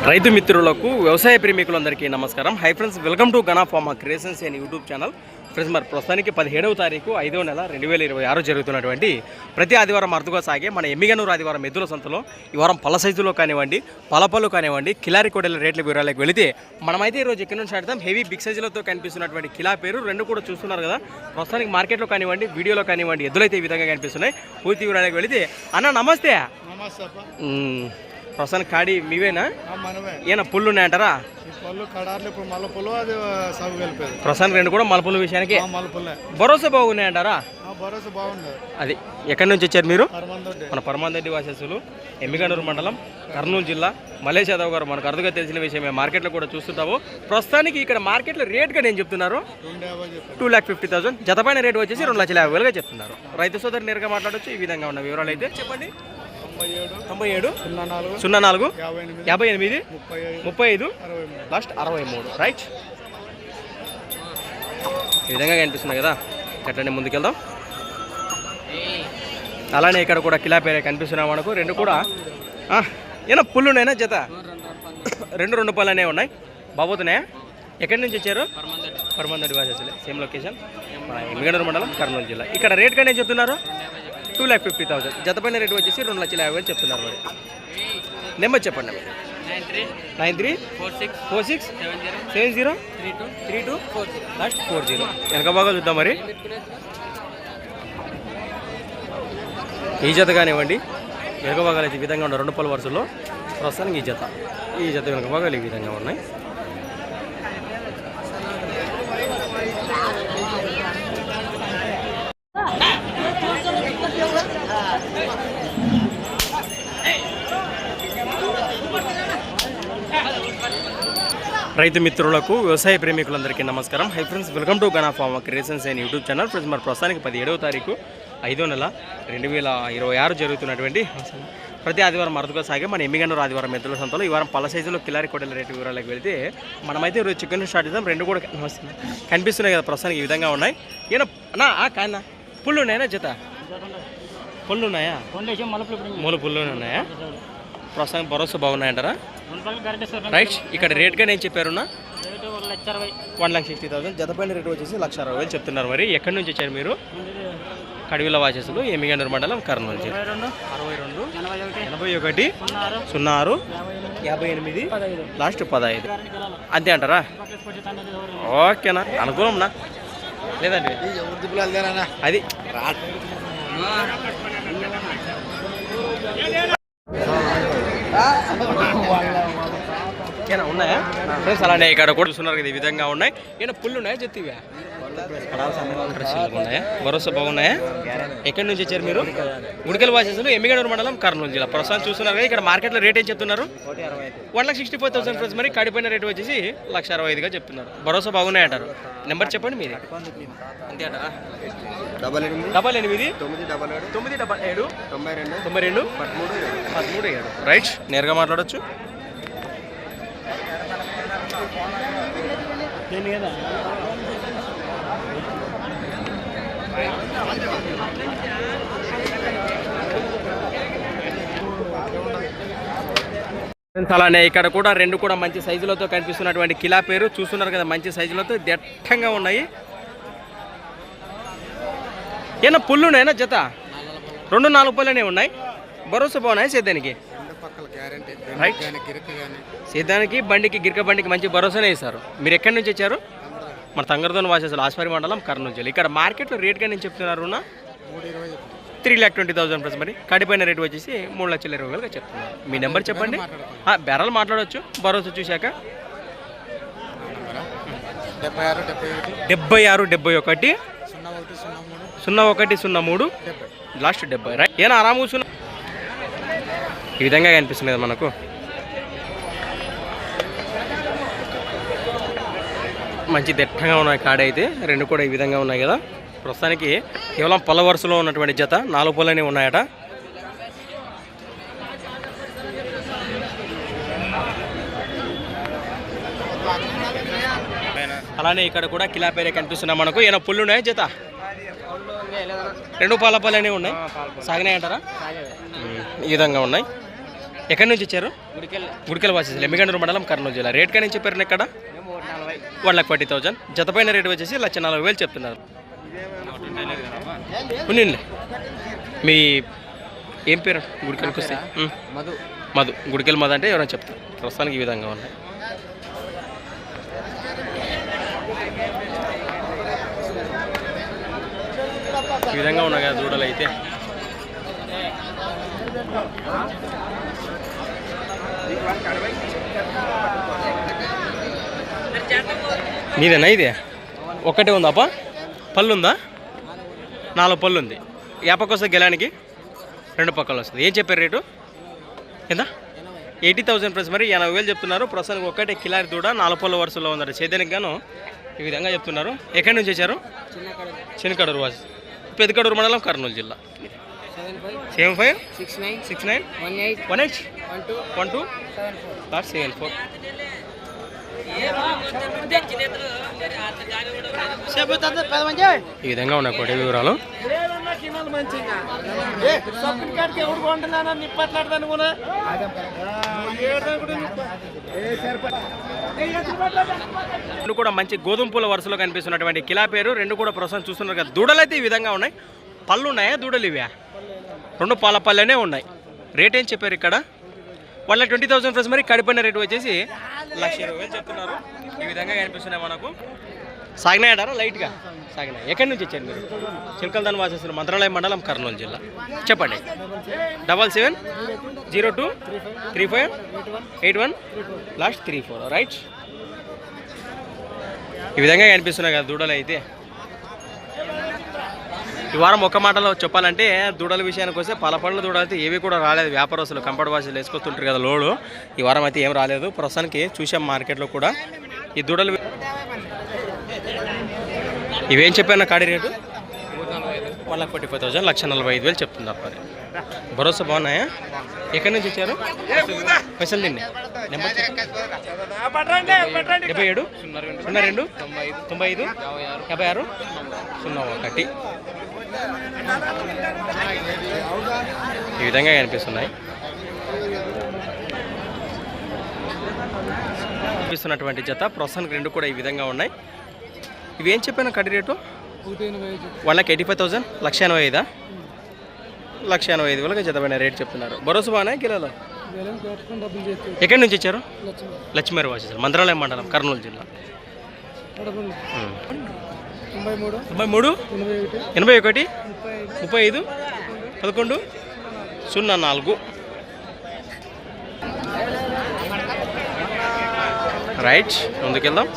రైతు మిత్రులకు వ్యవసాయ ప్రేమికులందరికీ నమస్కారం. Hi friends, welcome to Gana pharma creations and YouTube channel. Friends, మరి ప్రస్తుతానికి 17వ తారీఖు 5వ నెల 2026 జరుగుతున్నటువంటి ప్రతి ఆదివారం అరుదుగా సాగే మన ఎమ్మిగనూరు ఆదివారం ఎద్దుల సంతలో ఈ వారం పళ్ళ సైజులో కానివ్వండి, పలపళ్ళు కానివ్వండి, కిలారి కోడల రేట్ల వివరాలకు వెళితే మనమైతే ఈరోజు ఇక్కడ నుంచి ఆడతాం. హెవీ బిగ్ సైజులతో కనిపిస్తున్నటువంటి కిలా పేరు రెండు కూడా చూస్తున్నారు కదా. ప్రస్తుతానికి మార్కెట్లో కానివ్వండి, వీడియోలో కానివ్వండి, ఎద్దులైతే ఈ విధంగా కనిపిస్తున్నాయి. పూర్తి వివరాలకు వెళితే అన్న నమస్తే. ప్రస్తుతానికి కాడి మీవేనా? ఏనా పుల్లు ఉన్నాయంటారా? ప్రస్తుతానికి రెండు కూడా మలపుల్లు విషయానికి భరోసా బాగున్నాయంటారా? అది ఎక్కడి నుంచి వచ్చారు మీరు? మన పరమాందరెడ్డి వాసస్సులు, ఎమ్మిగనూరు మండలం, కర్నూలు జిల్లా. మల్లేష్ యాదవ్ గారు మనకు అరుదుగా తెలిసిన విషయమే, మార్కెట్లో కూడా చూస్తుంటాము. ప్రస్తుతానికి ఇక్కడ మార్కెట్లో రేట్గా నేను చెప్తున్నారు 2,50,000. జతపైన రేటు వచ్చేసి 2,50,000గా చెప్తున్నారు. రైతు సోదరు నేరుగా మాట్లాడవచ్చు. ఈ విధంగా ఉన్న వివరాలు అయితే చెప్పండి. 97 04 58 35 లాస్ట్ 63 రైట్. ఈ విధంగా కనిపిస్తున్నాయి కదా. ఎట్లనే ముందుకెళ్దాం. అలానే ఇక్కడ కూడా కిలా పేరే కనిపిస్తున్నాయి మనకు. రెండు కూడా ఏనా పుల్లున్నాయినా జత? రెండు పళ్ళనే ఉన్నాయి. బాబోతున్నాయా? ఎక్కడి నుంచి వచ్చారు? పరమాందరెడ్డి వాసస్సులే, సేమ్ లొకేషన్, మన ఎమ్మిగనూరు మండలం, కర్నూలు జిల్లా. ఇక్కడ రేట్ కానీ ఏం చెప్తున్నారు? 2,50,000. జతపైన రేటు వచ్చేసి 2,50,000 చెప్తున్నారు. మరి నెంబర్ చెప్పండి. 9346 70 32 లాస్ట్ 40. వెనక బాగా చూద్దాం. మరి ఈ జత కానివ్వండి, వెనక భాగాలు అయితే ఈ విధంగా ఉన్నాయి. రెండు పళ్ళ వరుసలో ప్రస్తుతానికి ఈ జత వెనక భాగాలు ఈ విధంగా ఉన్నాయి. రైతు మిత్రులకు, వ్యవసాయ ప్రేమికులందరికీ నమస్కారం. Hi friends, welcome to Gana pharma creations and YouTube channel. Friends, మరి ప్రస్తుతానికి 17వ తారీఖు 5వ నెల 2026 జరుగుతున్నటువంటి ప్రతి ఆదివారం అరుదుగా సాగే మన ఎమ్మిగనూరు ఆదివారం ఎద్దుల సంతలో ఈ వారం పళ్ళ సైజులో కిలారి కోడల రేటు వివరాలకు వెళితే మనమైతే ఈరోజు చికెన్ స్టార్ట్ చేద్దాం. రెండు కూడా కనిపిస్తున్నాయి కదా. ప్రస్తుతానికి ఈ విధంగా ఉన్నాయి. ఏనా కానా పుల్లు ఉన్నాయా? జత పుల్లు ఉన్నాయా? మూల పుల్లు ఉన్నాయా? ప్రస్తుతానికి భరోసా బాగున్నాయంటారా? రైట్. ఇక్కడ రేట్గా నేను చెప్పారున్నా 1,60,000. జతపైన రేటు వచ్చేసి 1,60,000 చెప్తున్నారు. మరి ఎక్కడి నుంచి వచ్చారు మీరు? కడివిల వాసస్సులు, ఎమ్మిగనూరు మండలం, కర్నూలు జిల్లా. 62 81 06 58 లాస్ట్ 15 అంతే అంటారా? ఓకేనా? అనుకూలంనా లేదండి? అది ఏనా ఉన్నాయా? ఫ్రెండ్స్, అలానే ఇక్కడ కూడా చూస్తున్నారు కదా. ఈ విధంగా ఉన్నాయి. ఏమైనా పుల్లు ఉన్నాయా? జత్తివా ఉన్నాయా? భరోసా బాగున్నాయా? ఎక్కడి నుంచి వచ్చారు మీరు? గుడికల్ వాసస్సులు, ఎమ్మిగనూరు మండలం, కర్నూలు జిల్లా. ప్రస్తుతం చూస్తున్నారు కదా. ఇక్కడ మార్కెట్లో రేట్ ఏం చెప్తున్నారు? 1,65,000 ఫ్రెండ్స్. మరి కడిపోయిన రేటు వచ్చేసి 1,65,000గా చెప్తున్నారు. భరోసా బాగున్నాయంటారు. నెంబర్ చెప్పండి మీది. అంతే అంటారా? 88 977 92 13 రైట్. నేరుగా మాట్లాడచ్చు. అలానే ఇక్కడ కూడా రెండు కూడా మంచి సైజులతో కనిపిస్తున్నటువంటి కిలా పేరు చూస్తున్నారు కదా. మంచి సైజులతో దట్టంగా ఉన్నాయి. ఏనా పుల్లు ఉన్నాయా? జత 2-4 పళ్ళనే ఉన్నాయి. భరోసా బాగున్నాయి సేద్యానికి? రైట్. సేద్యానికి, బండికి, గిరిక బండికి మంచి భరోసానే ఇస్తారు. మీరు ఎక్కడి నుంచి వచ్చారు? మన తంగరదోని వాసస్సులు, ఆస్పారి మండలం, కర్నూలు జిల్లా. ఇక్కడ మార్కెట్లో రేట్గా నేను చెప్తున్నారు 3,20,000 ప్లస్. మరి కడిపోయిన రేటు వచ్చేసి 3,20,000గా చెప్తున్నారు. మీ నెంబర్ చెప్పండి. బెరలు మాట్లాడవచ్చు భరోసా చూశాక. 76 71 01 03 లాస్ట్ 70 రైట్. ఏనా ఆరాము కూర్చున్నా? ఈ విధంగా కనిపిస్తుంది కదా మనకు. మంచి దట్టంగా ఉన్నాయి కాడైతే. రెండు కూడా ఈ విధంగా ఉన్నాయి కదా. ప్రస్తుతానికి కేవలం పళ్ళ వరుసలో ఉన్నటువంటి జత 4 పళ్ళనే ఉన్నాయట. అలానే ఇక్కడ కూడా కిలా పేరే కనిపిస్తున్నా మనకు. ఏమైనా పుల్లు ఉన్నాయా జత? రెండు పాలపాలనే ఉన్నాయి. సాగినాయి అంటారా? ఈ విధంగా ఉన్నాయి. ఎక్కడి నుంచి ఇచ్చారు? గుడికెల వాసేసి ఎమ్మిగండూరు మండలం కర్నూలు జిల్లా. రేట్ కానీ చెప్పారు ఇక్కడ 1,40,000. జత పైన రేటు వచ్చేసి 1,40,000 చెప్తున్నారు. ఉన్నిలే మీ ఏం పేరు? గుడికెలకు వస్తే మధు. గుడికెల మధు అంటే ఎవరైనా చెప్తారు. ప్రస్తుతానికి ఈ విధంగా ఉన్నాయి. ఈ విధంగా ఉన్నాయి కదా దూడలు అయితే. నీదేనా ఇది? ఒక్కటే ఉందా అప్ప? పళ్ళు ఉందా? 4 పళ్ళు ఉంది. ఏ పక్క వస్తుంది గెలానికి? 2 పక్కలు వస్తుంది. ఏం చెప్పారు రేటు? ఎంత? 80,000 ప్లస్. మరి 80,000 చెప్తున్నారు. ప్రస్తుతానికి ఒక్కటే కిలారి దూడ 4 పళ్ళ వరుసలో ఉందంట. చేద్దానికి గాను ఈ విధంగా చెప్తున్నారు. ఎక్కడి నుంచి వచ్చారు? చిన్నకడూరు వాసి, పెద్దకడూరు మండలం కర్నూలు జిల్లా. 7569181274. ఈ విధంగా ఉన్నాయి కోటి వివరాలు. రెండు కూడా మంచి గోధుమ పూల వరుసలో కనిపిస్తున్నటువంటి కిలా పేరు. రెండు కూడా ప్రస్తుతం చూస్తున్నారు కదా. దూడలు అయితే ఈ విధంగా ఉన్నాయి. పళ్ళు ఉన్నాయా? దూడలు ఇవే 2 పాల పళ్ళనే ఉన్నాయి. రేట్ ఏం చెప్పారు ఇక్కడ? 1,20,000 ప్లస్. మరి కడిపోయిన రేటు వచ్చేసి 1,20,000 చెప్తున్నారు. ఈ విధంగా కనిపిస్తున్నాయి మనకు. సాగినాయంటారా? లైట్గా సాగినాయి. ఎక్కడి నుంచి వచ్చారు మీరు? చిలకలదాని వాసేస్తున్నారు మంత్రాలయం మండలం కర్నూలు జిల్లా. చెప్పండి. 77023581 లాస్ట్ 34 రైట్. ఈ విధంగా కనిపిస్తున్నాయి కదా దూడలు అయితే. ఈ వారం ఒక మాటలో చెప్పాలంటే దూడల విషయానికి వస్తే పళ్ళ దూడలు అయితే ఏవి కూడా రాలేదు. వ్యాపారస్తులు కంపౌండ్ వాసులు వేసుకొస్తుంటారు కదా లోడు. ఈ వారం అయితే ఏం రాలేదు. ప్రస్తుతానికి చూసాం మార్కెట్లో కూడా ఈ దూడలు. ఇవేం చెప్పాను కాడి రేటు? 1,45,000 1,45,000 చెప్తున్నారు. మరి భరోసా బాగున్నాయా? ఎక్కడి నుంచి వచ్చారు? స్పెషల్ తిండి నెంబర్ 77 02 95 56 01. ఈ విధంగా కనిపిస్తున్నాయి. కనిపిస్తున్నటువంటి జత ప్రస్తుతానికి 2 కూడా ఈ విధంగా ఉన్నాయి. ఇవి ఏం చెప్పాను కడి రేటు? 1,85,000 1,85,000 1,85,000 జతమైన రేట్ చెప్తున్నారు. భరోసా బాగానే కిలోలో. ఎక్కడి నుంచి ఇచ్చారు? లక్ష్మీవారి వాసేసారు మంత్రాలయం మండలం కర్నూలు జిల్లా. 93 81 35 11 04 రైట్. ముందుకెళ్దాం.